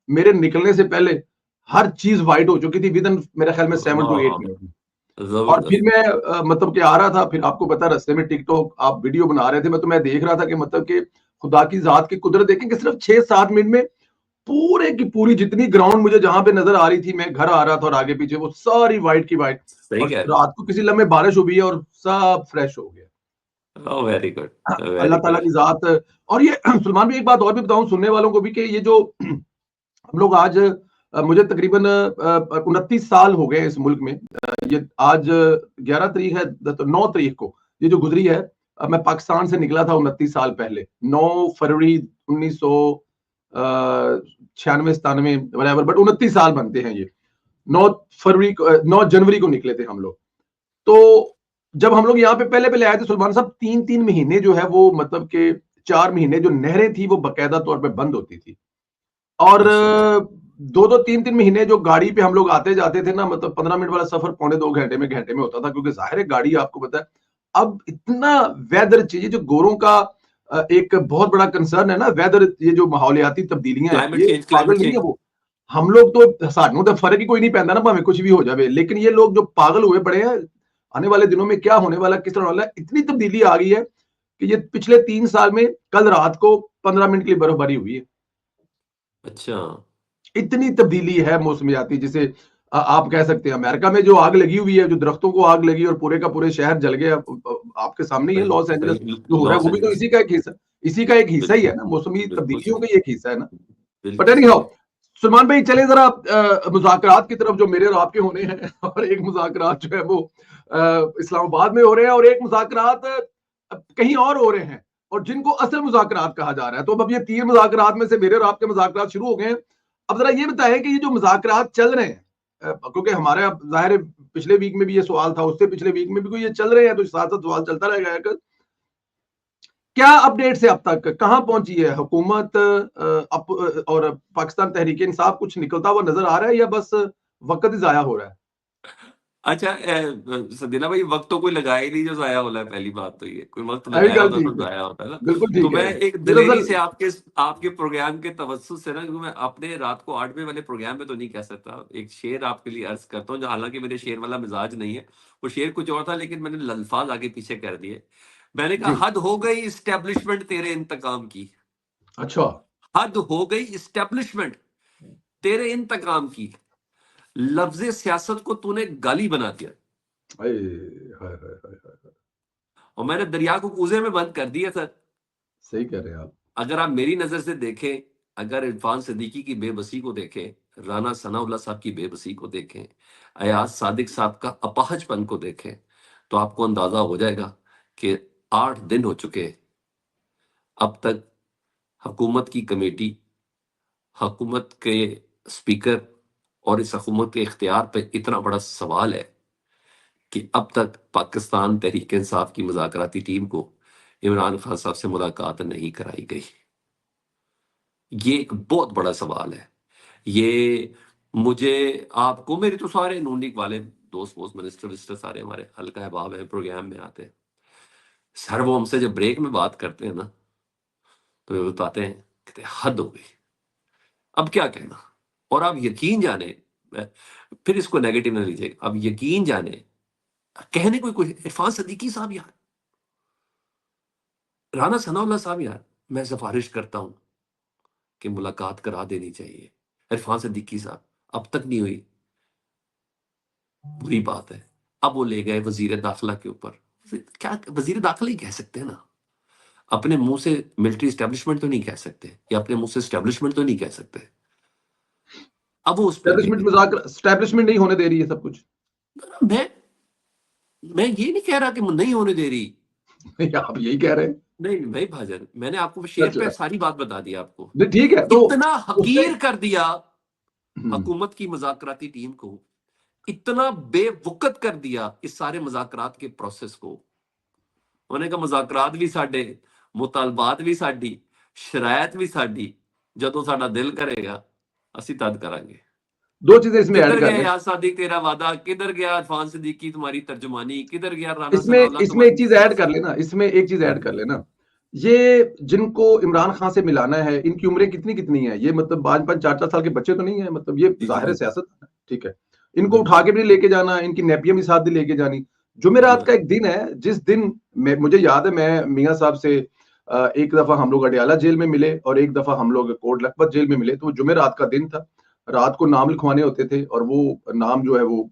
मेरे निकलने से पहले हर चीज वाइट हो चुकी थी विद इन मेरे ख्याल में 7 to 8 मिनट। और फिर मैं मतलब कि आ रहा था, फिर आपको पता रास्ते में टिकटॉक आप वीडियो बना रहे थे, मैं देख रहा था कि मतलब कि खुदा की जात की कुदरत देखें कि सिर्फ 6-7 मिनट में पूरे की पूरी जितनी ग्राउंड मुझे जहां पे नजर आ रही थी, मैं घर आ रहा था और आगे पीछे वो सारी वाइट की वाइट। सही और कह रहे रात को किसी लम्हे बारिश हुई है और सब फ्रेश हो गया। हो। वेरी गुड, वेरी अल्लाह ताला गुड। की जात। और ये सलमान भी एक बात और भी बताऊं सुनने वालों को भी कि ये जो हम लोग आज मुझे तकरीबन 29 साल हो गए इस मुल्क में। ये आज 11 तारीख है, तो 9 तारीख को ये जो गुजरी है, मैं पाकिस्तान से निकला था 29 साल पहले, 9 फरवरी 1996-97 बराबर, बट 29 साल बनते हैं ये। 9 फरवरी को 9 जनवरी को निकले थे हम लोग। तो जब हम लोग यहाँ पे पहले पहले आए थे सुलेमान साहब, 3-3 महीने जो है वो मतलब के 4 महीने जो नहरें थी वो बाकायदा तौर पे बंद होती थी। और अच्छा, 2-2 3-3 महीने जो गाड़ी पे हम लोग आते जाते थे ना, मतलब 15 मिनट वाला सफर 1.25 घंटे में होता था, क्योंकि जाहिर है गाड़ी आपको पता है अब इतना वेदर चाहिए जो गोरों का एक बहुत बड़ा कंसर्न है ना, वेदर, ये जो माहौलियाती तब्दीलियां हैं क्लाइमेट ये चेंज, पागल क्लाइमेट नहीं है चेंज। वो। हम लोग तो सानू तो फर्क ही कोई नहीं पैंदा ना, भाਵੇਂ कुछ भी हो जाए, लेकिन ये लोग जो पागल हुए पड़े हैं, आने वाले दिनों में क्या होने वाला, किस तरह होने वाला, इतनी तब्दीली आ गई है कि ये पिछले 3 साल में कल रात को 15 मिनट की बर्फबारी हुई है। अच्छा, इतनी तब्दीली है मौसमियाती, जिसे आप कह सकते हैं अमेरिका में जो आग लगी हुई है, जो दरख्तों को आग लगी और पूरे का पूरे शहर जल गया, आपके सामने ही है सही लॉस एंजल्स सही। जो हो रहा है, लॉस वो भी तो एंजल्स। इसी का एक हिस्सा ही बिल्कुल, है ना, मौसमी बिल्कुल तब्दीलियों सही, का ही एक हिस्सा है ना। बट बिल्कुल एनी सही हाउ, है। सलमान भाई चले जरा मुज़ाकरात की तरफ जो मेरे और आपके होने हैं और एक मुज़ाकरात जो है वो इस्लामाबाद में हो रहे हैं, और एक मुज़ाकरात कहीं और हो रहे हैं, और जिनको असल मुज़ाकरात कहा जा रहा है। तो अब ये 3 मुज़ाकरात में से मेरे और आपके मुज़ाकरात शुरू हो गए हैं। अब जरा ये बताएं कि ये जो मुज़ाकरात चल रहे हैं, क्योंकि हमारे अब ज़ाहिर है पिछले वीक में भी ये सवाल था, उससे पिछले वीक में भी कोई ये चल रहे हैं, तो साथ साथ सवाल चलता रहेगा कि क्या अपडेट्स है अब तक, कहां पहुंची है हुकूमत, और पाकिस्तान तहरीक इंसाफ, कुछ निकलता हुआ नजर आ रहा है या बस वक्त ही जाया हो रहा है? अच्छा, सदीना भाई, वक्त तो कोई लगाया ही नहीं जो जाया हो रहा है। पहली बात तो ये, कोई वक्त अभी लगाया गल होता तो ठीक है, जाया होता है ना। बिल्कुल तो ठीक मैं है। एक दलेरी दरअसल से आपके आपके प्रोग्राम के तवज्जुह से ना, क्योंकि मैं अपने रात को 8 बजे वाले प्रोग्राम में तो नहीं कह सकता, एक शेर आपके लिए अर्ज करता हूँ, जो हालांकि मेरे शेर वाला मिजाज नहीं है। वो शेर कुछ और था, लेकिन मैंने अल्फाज आगे पीछे कर दिए। मैंने जी, कहा, हद हो गई इस्टेब्लिशमेंट तेरे इंतकाम की। अच्छा। हद हो गई इस्टेब्लिशमेंट तेरे इंतकाम की। लफ्ज सियासत को तूने गाली बना दिया, हाय हाय हाय हाय हाय। और मैंने दरिया को कूजे में बंद कर दिया सर। सही कह रहे हैं आप। अगर आप मेरी नजर से देखें, अगर इरफान सिद्दीकी की बेबसी को देखें, राना सनाउल्लाह साहब की बेबसी को देखें, अयाज सादिक साहब का अपाहजपन को देखें, तो आपको अंदाजा हो जाएगा कि 8 दिन हो चुके हैं। अब तक हुकूमत की कमेटी, हुकूमत के स्पीकर और इस हुकूमत के इख्तियार पे इतना बड़ा सवाल है कि अब तक पाकिस्तान तहरीक इंसाफ की मुज़ाकराती टीम को इमरान खान साहब से मुलाकात नहीं कराई गई। ये एक बहुत बड़ा सवाल है। ये मुझे, आपको, मेरे तो सारे नून लीग वाले दोस्त वोस्त, मिनिस्टर विनिस्टर सारे हमारे हल्का अहबाब है, प्रोग्राम में आते हैं सर। वो हमसे जब ब्रेक में बात करते हैं ना, तो वे बताते हैं, कहते हैं, हद हो गई, अब क्या कहना। और आप यकीन जाने, फिर इसको नेगेटिव ना लीजिए, अब यकीन जाने, कहने को कुछ, इरफान सदीकी साहब यार, राना सनाउल्लाह साहब यार, मैं सिफारिश करता हूं कि मुलाकात करा देनी चाहिए। इरफान सिद्दीकी साहब, अब तक नहीं हुई, बुरी बात है। अब वो ले गए वजीर दाखिला के ऊपर। क्या वजीर दाखिला ही कह सकते हैं ना, अपने मुंह से मिलिट्री स्टैब्लिशमेंट तो नहीं कह सकते, या अपने मुंह से स्टैब्लिशमेंट तो नहीं कह सकते। अब वो उस पर ले स्टैब्लिशमेंट गए। मुज़ाकरा, स्टैब्लिशमेंट नहीं होने दे रही है सब कुछ। मैं ये नहीं कह रहा कि नहीं होने दे रही। आप यही कह रहे हैं। नहीं भाई भाजन, मैंने आपको शेर पे अच्छा, सारी बात बता दी आपको। नहीं ठीक है, तो इतना उससे हकीर कर दिया हम्म, हुकूमत की मुज़ाकराती टीम को, इतना बेवकत कर दिया इस सारे मुज़ाकरात के प्रोसेस को। उन्होंने कहा, मुज़ाकरात भी साडे, मुतालबात भी साडी, शरायत भी साडी, जदों साडा दिल करेगा असी तद करांगे। 2 चीजें इसमें किधर ऐड कर गया लें। यार सादिक तेरा वादा, किधर गया इरफान सिद्दीकी तुम्हारी तर्जुमानी, किधर गया राना इसमें सनाउल्लाह इसमें एक तुम्हारी। चीज ऐड कर लेना, इसमें एक चीज ऐड कर लेना। ये जिनको इमरान खान से मिलाना है, इनकी उम्रें कितनी कितनी है? ये मतलब 5-5 4-4 साल के बच्चे तो नहीं है, मतलब ये जी जी जाहिर है बिल्कुल सियासत है, ठीक है। इनको उठा बिल्कुल के भी लेके जाना, इनकी नेपियां भी साथ भी लेके जानी। जी जुमेरात भाई का एक दिन है जिस दिन मुझे याद है, मैं मियां साहब से एक दफा हम लोग अडयाला जेल में मिले और एक दफा हम लोग कोट लखपत जेल में मिले, तो वो जुमेरात का दिन था। रात को नाम लिखवाने होते थे और वो नाम जो है वो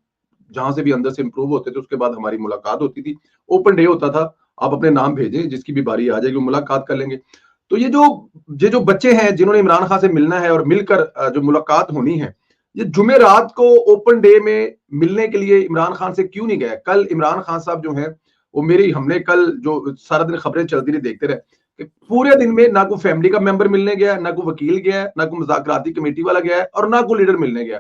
जहां से भी अंदर से इंप्रूव होते थे, उसके बाद हमारी मुलाकात होती थी। ओपन डे होता था, आप अपने नाम भेजें, जिसकी भी बारी आ जाएगी मुलाकात कर लेंगे। तो ये जो बच्चे हैं जिन्होंने इमरान खान से मिलना है और मिलकर जो मुलाकात होनी है, ये जुमेरात को ओपन डे में मिलने के लिए इमरान खान से क्यों नहीं गए? कल इमरान खान साहब जो हैं, वो मेरी हमने कल जो सारा दिन खबरें चलती रही देखते रहे कि पूरे दिन में ना कोई फैमिली का मेंबर मिलने गया, ना कोई वकील गया, ना कोई मुज़ाकराती कमेटी वाला गया है और ना कोई लीडर मिलने गया।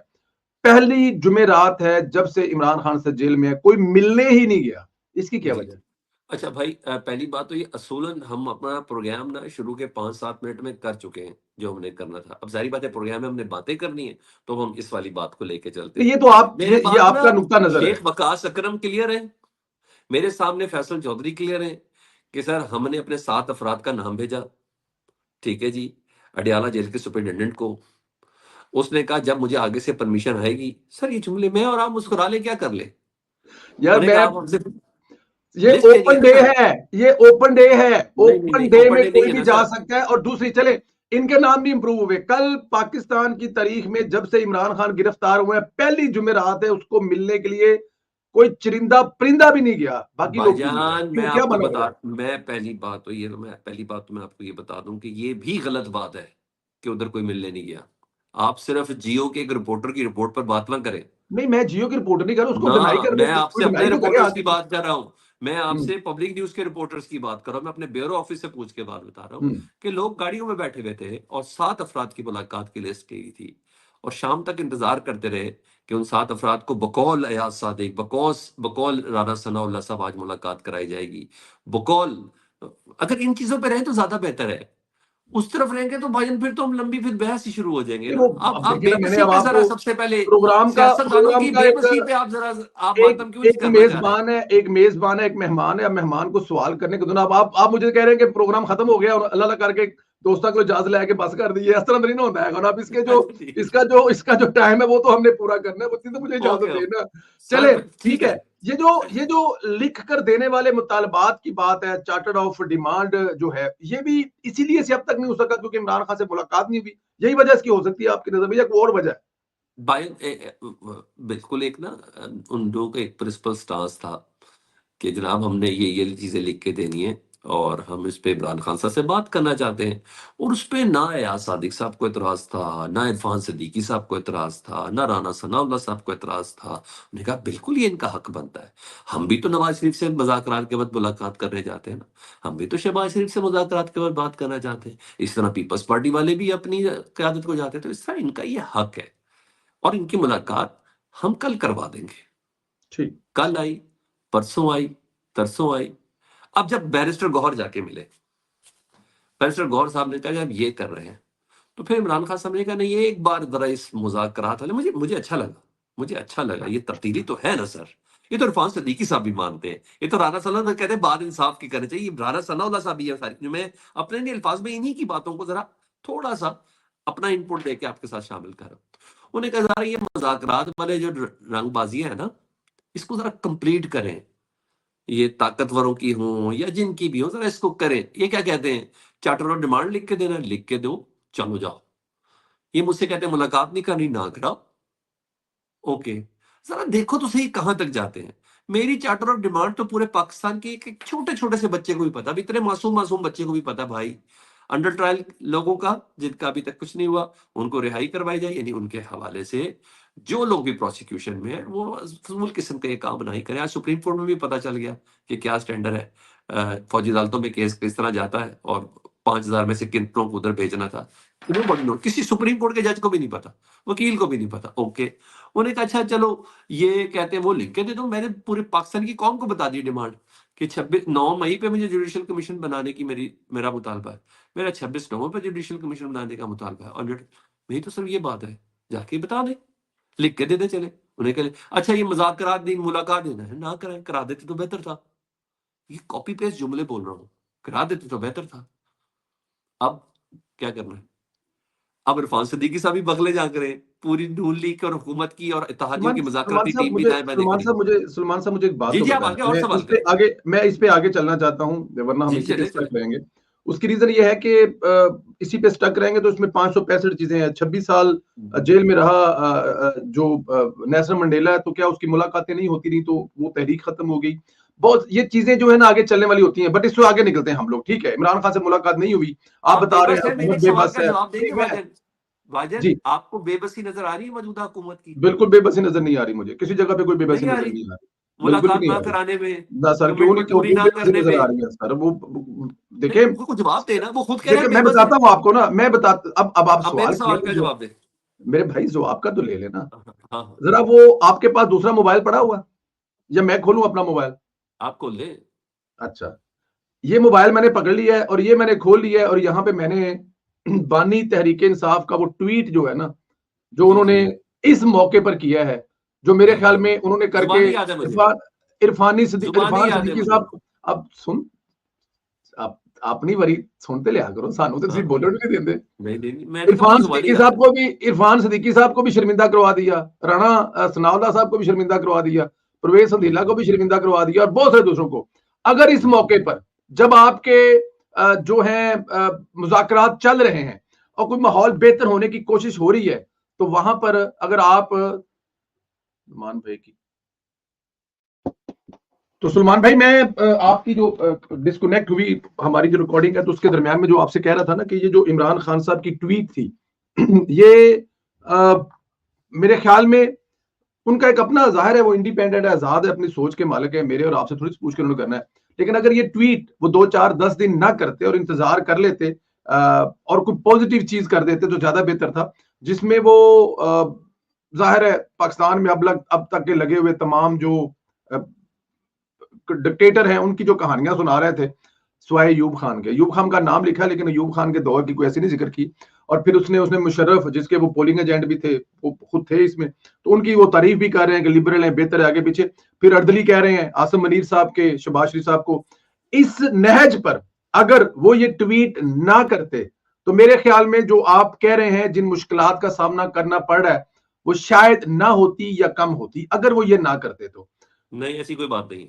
पहली जुमेरात है जब से इमरान खान से जेल में है, कोई मिलने ही नहीं गया। इसकी क्या जी वजह जी है? अच्छा भाई पहली बात तो ये असूलन हम अपना प्रोग्राम ना शुरू के 5-7 मिनट में कर चुके हैं जो हमने करना था। अब जाहिर बात है प्रोग्राम में हमने बातें करनी है तो हम इस वाली बात को लेके चलते तो हैं। ये तो आप मेरे ये पास ना आपका नुक्ता नज़र है। शेख वकास अकरम क्लियर है, मेरे सामने फैसल चौधरी क्लियर है कि सर हमने अपने 7 अफराद का नाम भेजा, ठीक है जी, अडयाला जेल के सुपरिटेंडेंट को। उसने कहा जब मुझे आगे से परमिशन आएगी, सर ये जुमले मैं और आप मुस्कुरा लें क्या कर लें? यार उन्होंने कहा मैं आप हमसे ये लिस्ट चाहिए ओपन ना डे सर? है, ये ओपन डे है। नहीं, नहीं, ओपन नहीं, डे ओपन में डे नहीं कोई है भी ना जा सर। सकता है और दूसरी चले, इनके नाम भी इंप्रूव हुए। कल पाकिस्तान की तारीख में जब से इमरान खान गिरफ्तार हुए हैं, पहली जुमेरात है, उसको मिलने के लिए कोई चरिंदा परिंदा भी नहीं गया, बाकी लोग क्यों नहीं गए? भाईजान क्यों, क्या बना हुआ है? मैं पहली बात तो मैं आपको ये बता दूं कि ये भी गलत बात है कि उधर कोई मिलने नहीं गया। आप सिर्फ जियो के एक रिपोर्टर की रिपोर्ट पर बात ना करें। नहीं, मैं जियो की रिपोर्ट नहीं कर रहा, उसको ना, डिनाई कर दे, मैं कोई आपसे डिनाई अपने तो करे रिपोर्टर्स की आके। बात कर रहा हूँ। मैं हम्म, आपसे पब्लिक न्यूज़ के रिपोर्टर्स की बात कर रहा हूँ। मैं अपने ब्यूरो ऑफिस से पूछ के बात बता रहा हूँ हम्म। कि लोग गाड़ियों में बैठे हुए थे और 7 अफराद की मुलाकात की लिस्ट की गई थी और शाम तक इंतज़ार करते रहे कि उन 7 अफराद को बकौल अयाज सादिक, बकौल राना सनाउल्लाह साहब आज मुलाकात कराई जाएगी। बकौल अगर इन चीज़ों पे रहें तो ज़्यादा बेहतर है। उस तरफ रहेंगे तो भाईजान फिर तो हम लंबी फिर बहस ही शुरू हो जाएँगे नहीं ना। वो, आप अब देखिए ना, मैंने बेबसी अब पे ज़रा आपको सबसे पहले सियासतदानों प्रोग्राम की का बेबसी पे आप ज़रा आप एक मातम क्यों नहीं एक करना चाह रहे? मेजबान है, एक मेजबान है, एक मेहमान है। अब मेहमान को सवाल करने के दो ना, अब आप मुझे कह रहे हैं कि प्रोग्राम खत्म हो गया और अल्लाह अल्लाह करके दोस्तों को इजाजत लेके बस कर दी है, इस तरह तो नहीं ना होता है। और अब अच्छा ठीक है। इसका जो टाइम है वो तो हमने पूरा करना है, उतनी तो मुझे ओके, इजाजत ओके। देना। सर चले, ठीक ठीक है। है। ये जो लिख कर देने वाले मुतालबात की बात है, चार्टर्ड ऑफ डिमांड जो है, ये भी इसीलिए से अब तक नहीं हो सका क्योंकि इमरान खान से मुलाकात नहीं हुई। यही वजह इसकी हो सकती है आपकी नजर में, या कोई और वजह है? बिल्कुल एक ना उन लोगों का एक प्रिंसिपल स्टांस था कि जनाब हमने ये चीज़ें लिख के देनी है और हम इस पे इमरान खान साहब से बात करना चाहते हैं। और उस पे ना एयाज सादिक साहब को एतराज़ था, ना इरफान सिद्दीकी साहब को एतराज़ था, ना राना सनाउल्लाह साहब को एतराज़ था। उन्होंने कहा बिल्कुल ये इनका हक बनता है। हम भी तो नवाज शरीफ से मुज़ाकरात के बाद मुलाकात करने जाते हैं ना। हम भी तो शहबाज शरीफ से मुज़ाकरात के बाद बात करना चाहते हैं। इस तरह पीपल्स पार्टी वाले भी अपनी क़यादत को जाते हैं। तो इस तरह इनका ये हक है और इनकी मुलाकात हम कल करवा देंगे। ठीक। कल आई, परसों आई, तरसों आई। अब जब बैरिस्टर गौहर जाके मिले, बैरिस्टर गौहर साहब ने कहा कि हम ये कर रहे हैं, तो फिर इमरान खान साहब ने कहा नहीं एक बार जरा इस मुज़ाकरात वाले मुझे मुझे अच्छा लगा, ये तब्दीली तो है ना सर। ये तो इरफान सिद्दीकी साहब भी मानते हैं, ये तो राना सनाउल्लाह कहते हैं बात इंसाफ की करनी चाहिए, ये राना सनाउल्लाह साहब भी है सारी। मैं अपने नहीं अल्फाज में इन्हीं की बातों को जरा थोड़ा सा अपना इनपुट देके आपके साथ शामिल कर रहा हूं। उन्हें कहा जरा ये मुज़ाकरात वाले जो रंगबाजियां है ना, इसको जरा कंप्लीट करें। ये ताकतवरों की हों या जिनकी भी हो, जरा इसको करें। ये क्या कहते हैं, चार्टर ऑफ डिमांड लिख के देना, लिख के दो, चलो जाओ। ये मुझसे कहते हैं मुलाकात नहीं करनी, ना कराओ। ओके, जरा देखो तो सही कहां तक जाते हैं। मेरी चार्टर ऑफ डिमांड तो पूरे पाकिस्तान के एक छोटे छोटे से बच्चे को भी पता, अब इतने मासूम मासूम बच्चे को भी पता भाई। अंडर ट्रायल लोगों का जिनका अभी तक कुछ नहीं हुआ, उनको रिहाई करवाई जाए, यानी उनके हवाले से जो लोग भी प्रोसिक्यूशन में है वो फजूल किस्म का ये काम नहीं करें। आज सुप्रीम कोर्ट में भी पता चल गया कि क्या स्टैंडर्ड है। फौजी अदालतों में केस किस तरह जाता है और 5,000 में से कितनों को उधर भेजना था। किसी सुप्रीम कोर्ट के जज को भी नहीं पता, वकील को भी नहीं पता। ओके, उन्हें कहा अच्छा चलो ये कहते हैं वो लिख के दे दो। मैंने पूरे पाकिस्तान की कौम को बता दी डिमांड कि 9 मई पे मुझे जुडिशियल कमीशन बनाने की मेरा मुतालबा है। मेरा 26 नवंबर पे जुडिशियल कमीशन बनाने का मुतालबा है। और नहीं तो सिर्फ ये बात है, जाके बता दे, लिख के दे दे चले। उन्हें कहे अच्छा ये मुलाकात देना है, ना कराए, करा देते तो बेहतर था। ये कॉपी पेस्ट जुमले बोल रहा हूँ, करा देते तो बेहतर था। अब क्या करना है? अब इरफान सिद्दीकी साहब भी बगले झांक रहे हैं, पूरी नून लीग और हुकूमत की और इत्तेहादियों की मुज़ाकराती टीम भी दाएं-बाएं देख रही है। सलमान साहब मुझे एक बात जी, तो जी, आप बताएं, आगे और सवाल करें। मैं इस पे आगे चलना चाहता हूं, वरना हम जी, इसी पे चलें, स्टक चलें। रहेंगे। उसकी रीजन ये है कि इसी पे स्टक रहेंगे तो इसमें 565 चीजें हैं। 26 साल जेल में रहा जो नेल्सन मंडेला है, तो क्या उसकी मुलाकातें नहीं होती रही, तो वो तहरीक खत्म हो गई। बहुत ये चीजें जो है ना आगे चलने वाली होती हैं, बट इससे आगे निकलते हैं हम लोग। ठीक है, इमरान खान से मुलाकात नहीं हुई, आप आप बता रहे बेबस हैं हैं, मेरे हुकूमत एक सवाल बेबस का है। जवाब नहीं, देंगे मैं भाईजान? भाईजान, जी आपको बेबसी नज़र आ रही है मौजूदा हुकूमत की? बिल्कुल बेबसी नजर नहीं आ रही मुझे, किसी जगह पे कोई बेबसी नहीं आ नजर रही? नहीं आ रही, बिल्कुल भी मुलाकात नहीं ना आ रही। कराने में, ना सर, क्यों नहीं, कमिटमेंट क्यों पूरी क्यों ना बेबसी करने नजर में। आ रही है सर? वो नहीं, देखें, उनको जवाब देना, वो खुद कह रहे देखिए हैं मैं बेबस है। बताता हूँ आपको ना, मैं बता अब आप अब मेरे सवाल किए सवाल तो का जो जवाब दें। मेरे भाई जवाब का तो ले लेना हाँ, हाँ, जरा। वो आपके पास दूसरा मोबाइल पड़ा हुआ, या मैं खोलूं अपना मोबाइल? आपको ले। अच्छा, ये मोबाइल मैंने पकड़ लिया है और ये मैंने खोल लिया है, और यहाँ पे मैंने बानी तहरीक इंसाफ का वो ट्वीट जो है ना, जो जी, उन्होंने जी, इस मौके पर किया है, जो मेरे जी, ख्याल जी। में उन्होंने करके जुबानी याद है मुझे, जुबानी इरफान याद है सिद्दीकी मुझे। साहब। अब सुन, आप अपनी बारी सुनते लिया करो, सानू तो हाँ, तुम हाँ। बोलो नहीं देंगे। नहीं, नहीं, नहीं, मैंने कहा मुझे जुबानी याद है। इरफान सिद्दीकी साहब को भी शर्मिंदा करवा दिया, राणा सनाउल्लाह साहब को भी शर्मिंदा करवा दिया, परवेज संदीला को भी शर्मिंदा करवा दिया, और बहुत सारे दूसरों को। अगर इस मौके पर जब आपके जो है मुज़ाकरात चल रहे हैं और कोई माहौल बेहतर होने की कोशिश हो रही है, तो वहां पर अगर आप मान भाई की, तो सलमान भाई, मैं आपकी जो डिस्कनेक्ट हुई हमारी जो रिकॉर्डिंग है, तो उसके दरमियान में जो आपसे कह रहा था ना कि ये जो इमरान खान साहब की ट्वीट थी, ये मेरे ख्याल में उनका एक अपना, जाहिर है वो इंडिपेंडेंट है, आजाद है, अपनी सोच के मालिक है, मेरे और आपसे थोड़ी सी पूछ कर उन्होंने करना है। लेकिन अगर ये ट्वीट वो 2 4 10 दिन ना करते और इंतजार कर लेते और कोई पॉजिटिव चीज कर देते तो ज्यादा बेहतर था, जिसमें वो जाहिर है पाकिस्तान में अब तक के लगे हुए तमाम जो डिक्टेटर हैं उनकी जो कहानियां सुना रहे थे, स्वाए यूब खान के, यूब खान का नाम लिखा है लेकिन यूब खान के दौर की कोई ऐसी नहीं जिक्र की। और फिर उसने उसने मुशर्रफ, जिसके वो पोलिंग एजेंट भी थे, वो खुद थे इसमें, तो उनकी वो तारीफ भी कर रहे हैं कि लिबरल हैं, बेहतर है, आगे पीछे। फिर अर्दली कह रहे हैं आसम मनीर साहब के, शबाज शरीफ साहब को। इस नहज पर अगर वो ये ट्वीट ना करते, तो मेरे ख्याल में जो आप कह रहे हैं जिन मुश्किलात का सामना करना पड़ रहा है, वो शायद ना होती या कम होती, अगर वो ये ना करते तो। नहीं, ऐसी कोई बात नहीं।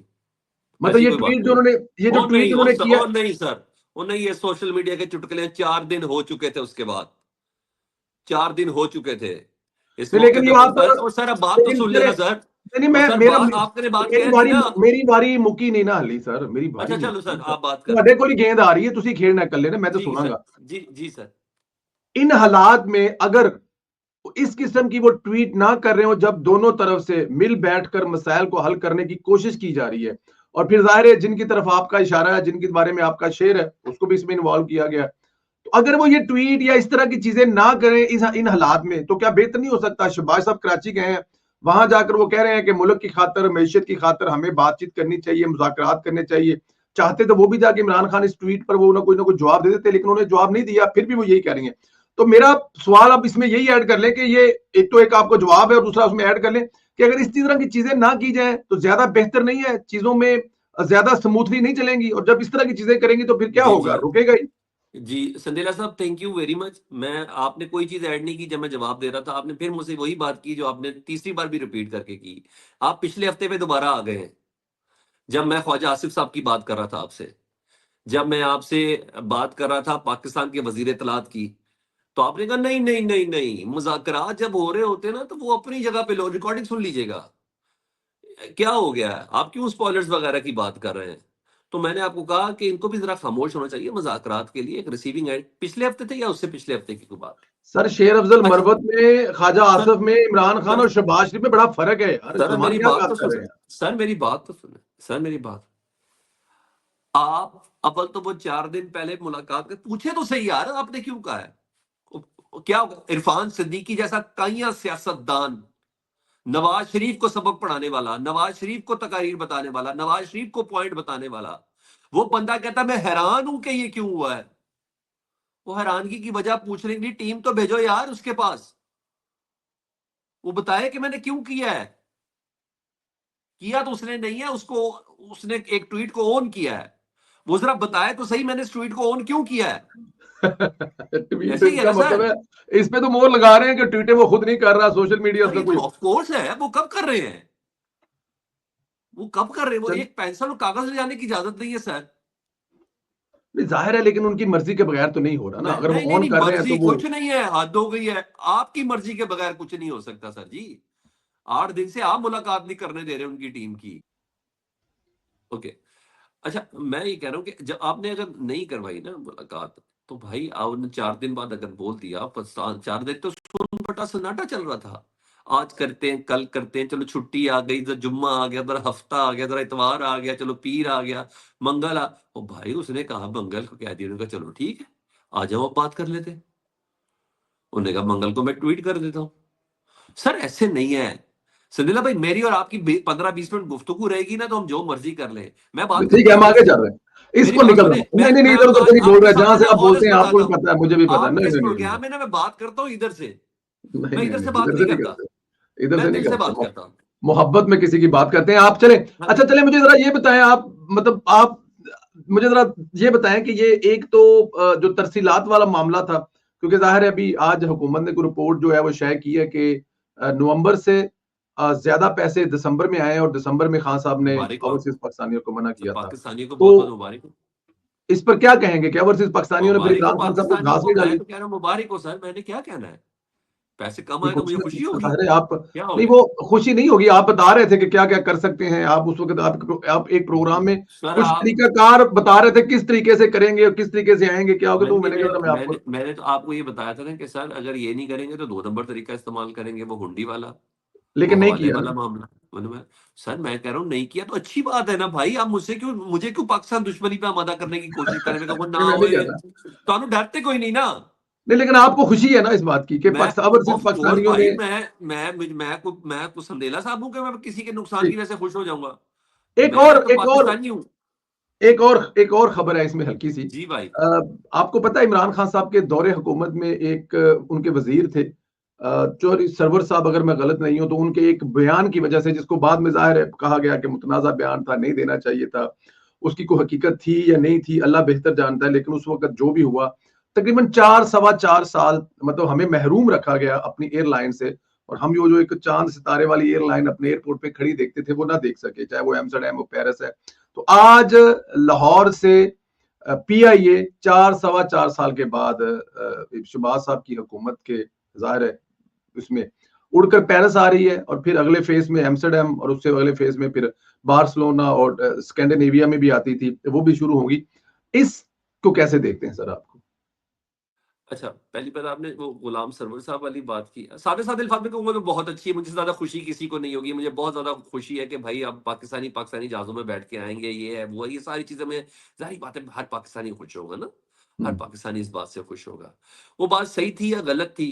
मतलब ऐसी ये कोई बात ट्वीट जो नहीं। उन्होंने ये जो ओ ट्वीट नहीं, उन्होंने किया, ओ नहीं सर, ओ नहीं, ये सोशल मीडिया के चुटकुले 4 दिन हो चुके थे उसके बाद। 4 दिन हो चुके थे। इस नहीं, मौके लेकिन पे ये कोई आप, सर, और सर अब बात तो लेकिन सुन चले लेना सर। नहीं नहीं, और मैं सर मेरा बात आपने बात कह दी ना। मेरी बारी मुकी नहीं ना हली सर, मेरी बारी अच्छा, नहीं चलो मुकी सर, सर। आप बात करें। ਤੁਹਾਡੇ ਕੋਲ ਹੀ गेंद आ रही है, ਤੁਸੀਂ खेलना कर लेना, मैं तो जी सर, सुनांगा। जी, जी सर। इन हालात में अगर इस किस्म की वो ट्वीट ना कर रहे हो, जब दोनों तरफ से मिल बैठकर मसाइल को हल करने की कोशिश की जा रही है, और फिर जाहिर है जिनकी तरफ आपका इशारा है, जिनके बारे में आपका शेर है, उसको भी इसमें इन्वॉल्व किया गया है। तो अगर वो ये ट्वीट या इस तरह की चीजें ना करें इन हालात में, तो क्या बेहतर नहीं हो सकता? शहबाज साहब कराची गए हैं, वहां जाकर वो कह रहे हैं कि मुल्क की खातर, मैशियत की खातर हमें बातचीत करनी चाहिए, मुज़ाकरात करने चाहिए। चाहते तो वो भी जाके इमरान खान इस ट्वीट पर वो ना कोई जवाब दे देते, लेकिन उन्होंने जवाब नहीं दिया, फिर भी वो यही कह रही है। तो मेरा सवाल अब इसमें यही ऐड कर लें कि ये एक तो एक आपको जवाब है, और दूसरा उसमें ऐड कर लें कि अगर इस तरह की चीजें ना की जाए तो ज्यादा बेहतर नहीं है, चीजों में ज्यादा स्मूथली नहीं चलेंगी, और जब इस तरह की चीजें करेंगी तो फिर क्या जी, होगा, जी। रुकेगा ही। जी, संदेला साहब, थैंक यू वेरी मच। मैं आपने कोई चीज़ ऐड नहीं की जब मैं जवाब दे रहा था, आपने फिर मुझसे वही बात की जो आपने तीसरी बार भी रिपीट करके की। आप पिछले हफ्ते पे दोबारा आ गए हैं, जब मैं ख्वाजा आसिफ साहब की बात कर रहा था आपसे। जब मैं आपसे बात कर रहा था पाकिस्तान के वज़ीर इत्तलात की, तो आपने कहा नहीं, नहीं, नहीं, नहीं, मुज़ाकरात जब हो रहे होते हैं ना, तो वो अपनी जगह पे लो, रिकॉर्डिंग सुन लीजिएगा। क्या हो गया है? आप क्यों स्पॉयलर्स वगैरह की बात कर रहे हैं? तो मैंने आपको कहा कि इनको भी ज़रा खामोश होना चाहिए, मुज़ाकरात के लिए एक रिसीविंग एंड पिछले हफ्ते थे या उससे पिछले हफ्ते की कोई बात? सर शेर अफजल अच्छा, मरवत में, ख्वाजा सर, आसिफ में, इमरान खान सर, और शहबाज शरीफ में बड़ा फर्क है यार। सर सलमान मेरी क्या बात बात तो कर सुने, रहे हैं? सर मेरी बात तो सुने, सर मेरी बात। आप अव्वल तो वो 4 दिन पहले मुलाकात कर पूछे तो सही यार, आपने क्यों कहा है? क्या इरफान सिद्दीकी जैसा काइया सियासतदान, नवाज शरीफ को सबक पढ़ाने वाला, नवाज शरीफ को तकारीर बताने वाला, नवाज शरीफ को पॉइंट बताने वाला, वो बंदा कहता मैं हैरान हूं कि ये क्यों हुआ है। वो हैरानगी की वजह पूछने के लिए टीम तो भेजो यार उसके पास, वो बताए कि मैंने क्यों किया है। किया तो उसने नहीं है, उसको उसने एक ट्वीट को ओन किया है। वो जरा बताए तो सही मैंने इस ट्वीट को ऑन क्यों किया है। ट्वीट ऐसे ही है का ना मतलब सर। है, इस पे तो मोहर लगा रहे हैं कि ट्वीटें वो खुद नहीं कर रहा, सोशल मीडिया सर उसका ये तो कोई। ऑफ कोर्स है, वो कब कर रहे हैं, वो कब कर रहे हैं, वो चल, एक पेंसिल और कागज ले जाने की इजाजत नहीं है सर। नहीं, जाहिर है, लेकिन उनकी मर्जी के बगैर तो नहीं हो रहा ना, अगर वो नहीं नहीं ऑन नहीं, कर रहे हैं तो मर्जी वो। कुछ नहीं है, हद हो गई है। आपकी मर्जी के बगैर कुछ नहीं हो सकता सर जी। 8 दिन से आप मुलाकात नहीं करने दे रहे उनकी टीम की। ओके। अच्छा, मैं ये कह रहा हूँ कि जब आपने अगर नहीं करवाई ना मुलाकात, तो भाई आपने 4 दिन बाद अगर बोल दिया, 4 दिन तो सुन फटा सन्नाटा चल रहा था। आज करते हैं, कल करते हैं, चलो छुट्टी आ गई, इधर जुम्मा आ गया, इधर हफ्ता आ गया, इधर इतवार आ गया, चलो पीर आ गया, मंगल आ। ओ भाई उसने कहा, मंगल को कह दिया, उन्होंने कहा चलो ठीक है, आ जाओ अब बात कर लेते हैं। उन्होंने कहा मंगल को मैं ट्वीट कर देता हूँ। सर ऐसे नहीं है संदीला भाई, मेरी और आपकी 15-20 मिनट गुफ्तगू रहेगी ना, तो हम जो मर्जी कर ले। मैं बात ठीक करता है, हूँ हम इधर आगे से। चल रहे हैं, मेरी इसको बात निकल रहा सुने, हूँ। नहीं नहीं नहीं, मैं इधर उधर आज से नहीं बोल आपके रहा है, जहां सामने से ना आप बोलते ऑनेस्ट हैं आपको बताता भी हूँ। पता है, मुझे भी पता है। नहीं आपके इस नहीं नहीं नहीं प्रोग्राम में ना मैं बात करता हूँ इधर से, नहीं मैं नहीं इधर नहीं, से बात इधर नहीं से नहीं करता, करते, इधर से मैं नहीं दिल से बात करते। करता हूँ। मोहब्बत में किसी की बात करते हैं आप, चले। हाँ अच्छा जी। चले, मुझे जरा ये बताएं आप, मतलब आप मुझे जरा ये बताएं कि ये एक तो जो तरसीलात वाला मामला था, क्योंकि जाहिर है अभी आज हुकूमत ने कोई रिपोर्ट जो है वो शाये की है कि नवंबर से ज्यादा पैसे दिसंबर में आए हैं, और दिसंबर में खान साहब ने मुबारक हो ओवरसीज आपको, पाकिस्तानियों को मना सब किया था। पाकिस्तानियों को तो बहुत बहुत मुबारक हो। इस पर क्या कहेंगे कि ओवरसीज पाकिस्तानियों ने फिर मुबारक हो इमरान खान साहब को पाकिस्तानियों घास को, नहीं मैं डाली? तो कह रहा हूँ मुबारक हो सर, मैंने क्या कहना है, पैसे कम नहीं, आए तो कुछ मुझे ना खुशी कुछ तो होगी। जाहिर है आप। क्या हो नहीं, गया वो खुशी नहीं होगी, आप बता रहे थे कि क्या क्या कर सकते हैं आप उस वक्त, आप एक प्रोग्राम में सर? कुछ आप, तरीकाकार बता रहे थे, किस तरीके से करेंगे और किस तरीके से आएंगे, क्या होगा, तो मैंने मैंने कहा मैंने था मैं आपको। मैंने मैंने तो आपको ये बताया था ना कि सर अगर ये नहीं करेंगे तो 2 नंबर तरीका इस्तेमाल करेंगे, वो हुंडी वाला, वो लेकिन नहीं हवाले किया वाला ना। मामला। सर मैं कह रहा हूँ नहीं किया तो अच्छी बात है ना भाई, आप मुझे क्यों पाकिस्तान दुश्मनी पे आमादा करने की कोशिश करें, मैं कहूँ ना नहीं, मैं नहीं होए, कहता। तो डरते कोई नहीं ना। नहीं, लेकिन आपको खुशी है ना इस बात की कि मैं पाकिस्तान और सिर्फ ऑफ कोर्स पाकिस्तानियों भाई, ने। मैं को संदेला साहब हूँ कि मैं किसी के नुकसान जी। की वजह से खुश हो जाऊंगा। एक मैं और तो एक और पाकिस्तानी हूँ। एक और खबर है इसमें हल्की सी। जी भाई। आपको पता है इमरान खान साहब के दौरे हुकूमत में एक उनके वजीर थे, चौधरी सरवर साहब, अगर मैं गलत नहीं हूं, तो उनके एक बयान की वजह से, जिसको बाद में जाहिर है कहा गया कि मुतनाज़ा बयान था, नहीं देना चाहिए था, उसकी कोई हकीकत थी या नहीं थी अल्लाह बेहतर जानता है, लेकिन उस वक्त जो भी हुआ, तकरीबन 4 सवा 4 साल मतलब हमें महरूम रखा गया अपनी एयरलाइन से, और हम जो जो एक चांद सितारे वाली एयरलाइन अपने एयरपोर्ट पे खड़ी देखते थे, वो ना देख सके, चाहे वो एम्स्टर्डम हो, पेरिस है। तो आज लाहौर से पीआईए 4 सवा 4 साल के बाद शहबाज साहब की हुकूमत के, जाहिर है उसमें उड़कर पेरिस आ रही है, और फिर अगले फेज में एम्स्टर्डम, और उससे अगले फेज में फिर बार्सिलोना और स्कैंडिनेविया में भी आती थी, वो भी शुरू होगी। इसको कैसे देखते हैं सर आपको? अच्छा, पहली बार आपने वो गुलाम सरवर साहब वाली बात की। सादे-सादे अल्फाज में कहूँगा तो बहुत अच्छी है, मुझे ज़्यादा खुशी किसी को नहीं होगी। मुझे बहुत ज़्यादा खुशी है कि भाई अब पाकिस्तानी जहाज़ों में बैठ के आएँगे, ये है, वो है, ये सारी चीज़ें में ज़ाहिर बात है हर पाकिस्तानी खुश होगा ना, हर हम्म, पाकिस्तानी इस बात से खुश होगा। वो बात सही थी या गलत थी?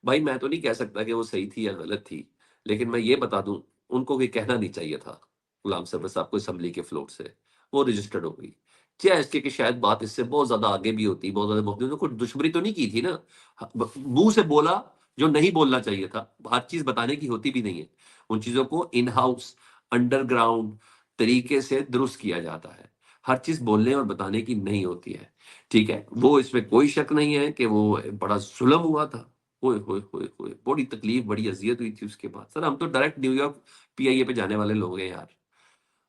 भाई मैं तो नहीं कह सकता कि वो सही थी या गलत थी, लेकिन मैं ये बता दूँ, उनको ये कहना नहीं चाहिए था, गुलाम सरवर साहब को असेंबली के फ्लोर से। वो रजिस्टर्ड हो गई। क्या है इसके कि शायद बात इससे बहुत ज़्यादा आगे भी होती, बहुत ज़्यादा मुफ़्ती, कोई दुश्मनी तो नहीं की थी ना। ह ब मुँह से बोला जो नहीं बोलना चाहिए था। हर चीज़ बताने की होती भी नहीं है। उन चीज़ों को इन हाउस, अंडरग्राउंड तरीके से दुरुस्त किया जाता है। हर चीज़ बोलने और बताने की नहीं होती है। ठीक है? वो इसमें कोई शक नहीं है कि वो बड़ा ज़ुल्म हुआ था। ओए होए होए होए! बड़ी तकलीफ़, बड़ी अज़ियत हुई थी उसके बाद। सर हम तो डायरेक्ट न्यूयॉर्क पीआईए पे जाने वाले लोग हैं यार।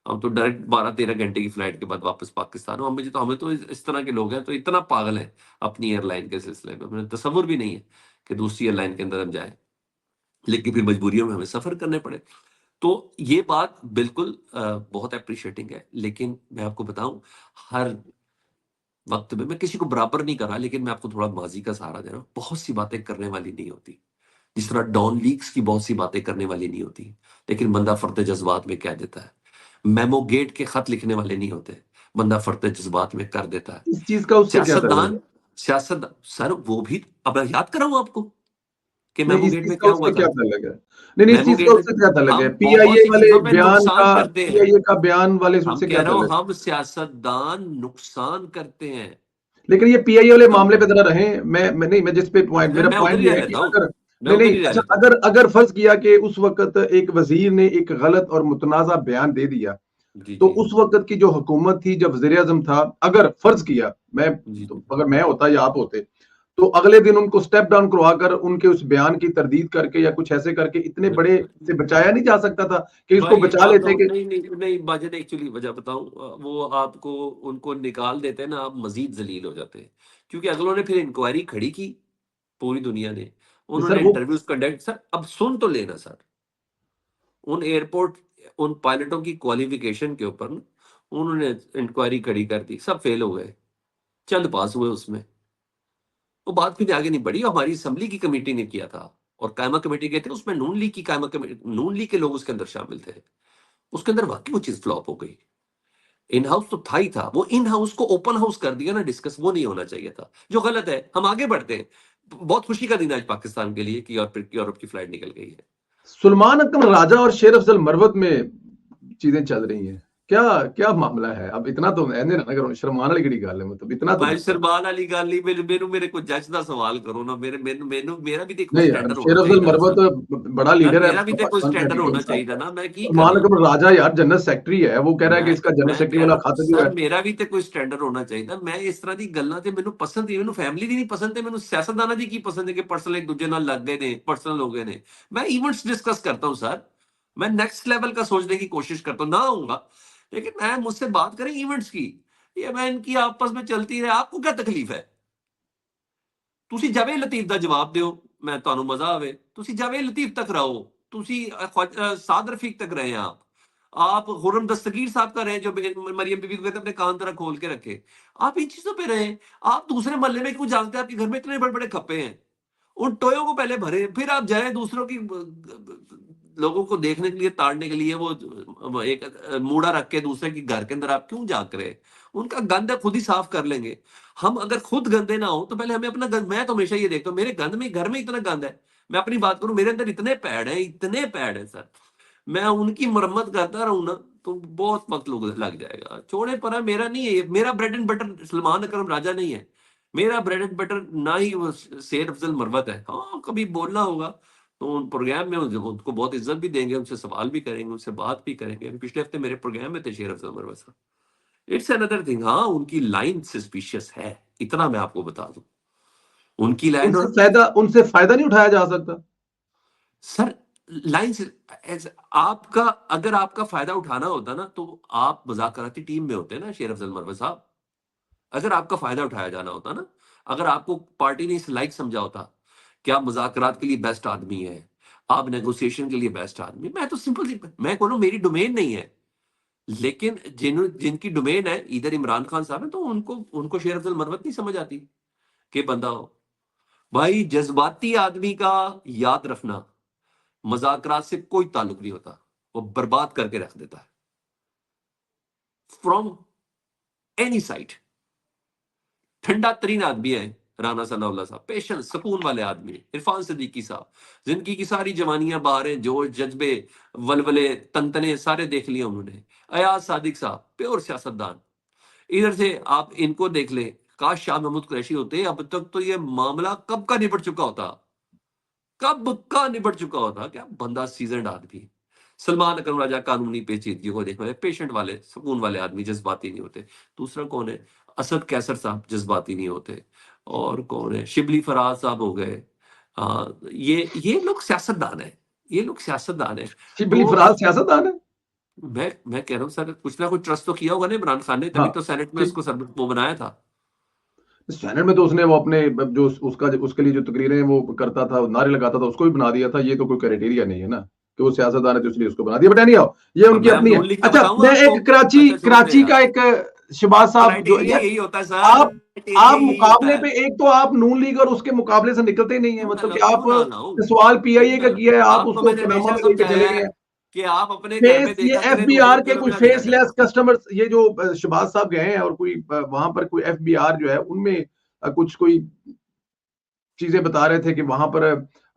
हम तो डायरेक्ट 12-13 घंटे की फ्लाइट के बाद वापस पाकिस्तान। और हमें तो इस तरह के लोग हैं तो इतना पागल हैं अपनी एयरलाइन के सिलसिले में, हमें तसव्वुर भी नहीं है कि दूसरी एयरलाइन के अंदर हम जाएँ, लेकिन फिर मजबूरियों में हमें सफ़र करने पड़े। तो ये बात बिल्कुल बहुत एप्रिशिएटिंग है, लेकिन मैं आपको बताऊँ, हर वक़्त में मैं किसी को बराबर नहीं कर रहा, लेकिन मैं आपको थोड़ा माज़ी का सहारा दे रहा हूँ। बहुत सी बातें करने वाली नहीं होती। जिस तरह डॉन लीक्स की बहुत सी बातें करने वाली नहीं होती, लेकिन बंदा फर्द जज़्बात में कह देता है। मेमो गेट के खत लिखने वाले नहीं होते, बंदा फर्द जज़्बात में कर देता है। इस चीज का उससे क्या ताल्लुक है? सियासत सर वो भी, अब मैं याद कराऊँ आपको कि नहीं, मेमो इस गेट चीज में का क्या उससे हुआ क्या था? ताल्लुक है? नहीं नहीं, इस मेमो चीज का गेट में उससे क्या ताल्लुक है? हम बहुत सी चीज़ों में नुकसान करते हैं। पीआईए का बयान वाले से हम उससे कह क्या रहा हूँ ताल्लुक है? हम सियासतदान नुकसान करते हैं। लेकिन ये पीआईए वाले हम मामले पे जरा रहें। मैं नहीं, मैं जिस पे पॉइंट, मेरा मैं उधर पॉइंट ही ये रह है कि लेता हूँ, अगर, मैं नहीं उधर नहीं, ही रह अच्छा, लेता हूँ। अगर अगर फर्ज किया कि उस वक्त एक वजीर ने एक गलत और मुतनाज़ा बयान दे दिया, जी तो जी उस वक्त की जो हुकूमत थी, जब वज़ीर आज़म था, अगर फर्ज किया मैं, जी तो जी अगर मैं होता या आप होते, तो अगले दिन उनको स्टेप डाउन करवाकर उनके उस बयान की तरदीद करके या कुछ ऐसे करके इतने बड़े से बचाया नहीं जा सकता था कि इसको भाई बचा आप लेते लोग कि नहीं नहीं नहीं माजिद, एक्चुअली वजह बताऊं, वो आपको उनको निकाल देते हैं ना, आप मजीद जलील हो जाते हैं। क्योंकि अगलों ने फिर इंक्वायरी खड़ी की, पूरी दुनिया ने, सर उन्होंने वो इंटरव्यूज कंडक्ट, सर अब सुन तो लेना सर, उन एयरपोर्ट, उन पायलटों की क्वालिफिकेशन के ऊपर ना उन्होंने इंक्वायरी खड़ी कर दी, सब फेल हो गए, चंद पास हुए उसमें। वो बात फिर आगे नहीं बढ़ी, हमारी असेंबली की कमेटी ने किया था, और कायमा कमेटी गए थे, उसमें नून लीग की कायमा कमेटी, नून लीग के लोग उसके अंदर शामिल थे। उसके अंदर वाकई वो चीज फ्लॉप हो गई। इन हाउस तो था ही था, वो इन हाउस को ओपन हाउस कर दिया ना डिस्कस, वो नहीं होना चाहिए था, जो गलत है। हम आगे बढ़ते हैं। बहुत खुशी का दिन है आज पाकिस्तान के लिए कि यूरोप की फ्लाइट निकल गई है। सुलेमान अकरम राजा और शेर अफजल मरवत में चीजें चल रही हैं, क्या क्या मामला है? अब इतना तो एने ना करो, शर्माने वाली केड़ी गल है, मतलब इतना तो भाई दसो। सरमान वाली गल नहीं, मेरे को जज का सवाल करो ना, मेरा भी तो कोई नहीं यार, स्टैंडर्ड होना शेर अफजल चाहिए ना सर। मरवत बड़ा सर लीडर है मेरा भी तो कोई पाकिस्तान का, स्टैंडर्ड ठीक है होना साहब चाहिए था का। ना, मैं की सलमान करा। अकबर राजा यार जनरल सेक्रेटरी है, वो कह रहा है कि इसका जनरल मैं सेक्रेटरी कह रहा वाला हूँ खत जो सर, है। मेरा भी तो कोई स्टैंडर्ड होना चाहिए था। मैं इस तरह की गल्लां ते ਮੈਨੂੰ ਪਸੰਦ ਹੀ, ਮੈਨੂੰ ਫੈਮਿਲੀ ਦੀ ਨਹੀਂ ਪਸੰਦ, ਤੇ ਮੈਨੂੰ ਸਿਆਸਤਦਾਨਾਂ ਦੀ ਕੀ ਪਸੰਦ ਹੈ ਕਿ ਪਰਸਨਲ ਇੱਕ ਦੂਜੇ ਨਾਲ ਲੱਗ ਗਏ ਨੇ, पर्सनल हो गए ने। मैं इवेंट्स डिस्कस करता हूँ सर, मैं नेक्स्ट लेवल का सोचने की कोशिश करता हूँ, ना आऊंगा, लेकिन मैं मुझसे बात करें इवेंट्स की, ये मैं इनकी आपस में चलती रहे, आपको क्या तकलीफ है? ਤੁਸੀਂ ਜਾਵੇ ਲਤੀਫ ਦਾ ਜਵਾਬ ਦਿਓ, ਮੈਂ ਤੁਹਾਨੂੰ ਮਜ਼ਾ ਆਵੇ, ਤੁਸੀਂ ਜਾਵੇ ਲਤੀਫ ਤੱਕ रहो, ਤੁਸੀਂ साद रफीक तक रहे हैं आप खुर्रम दस्तगीर साहब का रहे, जो मरियम बीबी को कहते अपने कान तरह खोल के रखे, आप इन चीजों पे रहे। आप दूसरे मोहल्ले में क्यों जानते हैं आपके घर में इतने बड़े बड़े खप्पे हैं, उन टोयों को पहले भरे, फिर आप जाए दूसरों की लोगों को देखने के लिए, ताड़ने के लिए, वो एक मूड़ा रख के दूसरे की घर के अंदर आप क्यों झांक रहे? उनका गंद है, खुद ही साफ कर लेंगे। हम अगर खुद गंदे ना हो तो पहले हमें अपना गंद, मैं तो हमेशा ये देखता हूँ, मेरे गंद में, घर में इतना गंद है, मैं अपनी बात करूं, मेरे अंदर इतने पैड है, इतने पैड है सर, मैं उनकी मरम्मत करता रहूं ना तो बहुत वक्त लोग लग जाएगा। छोड़े पर है, मेरा नहीं है ये, मेरा ब्रेड एंड बटर सलमान अकरम राजा नहीं है, मेरा ब्रेड एंड बटर ना ही वो शेर अफजल मरवत है। हाँ कभी बोलना होगा तो उन प्रोग्राम में उनको बहुत इज्जत भी देंगे, उनसे सवाल भी करेंगे, उनसे बात भी करेंगे। अभी पिछले हफ्ते मेरे प्रोग्राम में थे शेर अफजल मरवत साहब। इट्स अनदर थिंग, हाँ उनकी लाइन सस्पिशियस है, इतना मैं आपको बता दूं, उनकी लाइन। और उनसे फायदा नहीं उठाया जा सकता? सर लाइन से आपका, अगर आपका फायदा उठाना होता ना तो आप मुज़ाकराती टीम में होते ना शेर अफजल मरवत साहब। अगर आपका फायदा उठाया जाना होता ना, अगर आपको पार्टी ने इस लायक समझा होता कि आप मुज़ाकरात के लिए बेस्ट आदमी हैं, आप नेगोशिएशन के लिए बेस्ट आदमी, मैं तो सिंपल सी, मैं कहूँ मेरी डोमेन नहीं है, लेकिन जिनकी डोमेन है, इधर इमरान खान साहब है, तो उनको उनको शेर अफजल मरवत नहीं समझ आती कि बंदा हो। भाई जज्बाती आदमी का याद रखना, मजाकरात से कोई ताल्लुक नहीं होता, वो बर्बाद करके रख देता है फ्रॉम एनी साइड। ठंडा तरीन आदमी है राना सनाउल्लाह साहब, पेशेंस सुकून वाले आदमी। इरफान सिद्दीकी साहब, जिंदगी की सारी जवानियां बहारें, जोश जज्बे, वलवले, तंतने सारे देख लिए उन्होंने। अयाज सादिक साहब, प्योर सियासतदान। इधर से आप इनको देख ले, काश शाह महमूद कुरैशी होते, अब तक तो ये मामला कब का निपट चुका होता, कब का निपट चुका होता। क्या बंदा, सीजनड आदमी। सलमान अकरम राजा कानूनी पेचीदगी को देखने वाले, पेशेंट वाले, सुकून वाले आदमी, जज्बाती नहीं होते। दूसरा कौन है? असद कैसर साहब, जज्बाती नहीं होते। और कौन है? शिबली फराज साहब हो गए। ये लोग सियासतदान है, ये लोग सियासतदान है। शिबली तो फराज सियासतदान है? मैं कह रहा हूँ सर, कुछ ना कुछ ट्रस्ट तो किया होगा ना इमरान खान ने, तभी हाँ तो सेनेट में ठीक। उसको सर वो बनाया था। सेनेट में तो उसने वो अपने जो उसका उसके लिए जो तकरीरें वो करता था, नारे लगाता था, उसको भी बना दिया था। ये तो कोई क्राइटेरिया नहीं है ना कि वो सियासतदान है तो इसलिए उसको बना दिया। बट एनी हाउ, ये अब उनकी मैं अपनी है। नून लीग का अच्छा, बताऊं मैं आपको? एक कराची अच्छा सुनो कराची मेरा, का एक शहबाज साहब जो क्राइटेरिया यार, यही होता है सर, आप क्राइटेरिया आप यही होता मुकाबले है। पे, एक तो आप नून लीग और उसके मुकाबले से निकलते ही नहीं है, क्यों ना मतलब कि लाऊं, आप क्यों ना लाऊं, सवाल क्यों पीआईए का ना? किया है, आप आपको उसको मैंने पनामा हमेशा में लेके चले गए समझाया है हैं। कि आप अपने घर फेस में ये देखा करें नून एफबीआर लीग के वालों कोई में ना देखा करें। फेसलेस कस्टमर्स, ये जो शहबाज साहब गए हैं और कोई वहां पर कोई एफबीआर जो है उनमें कुछ कोई चीजें बता रहे थे कि वहां पर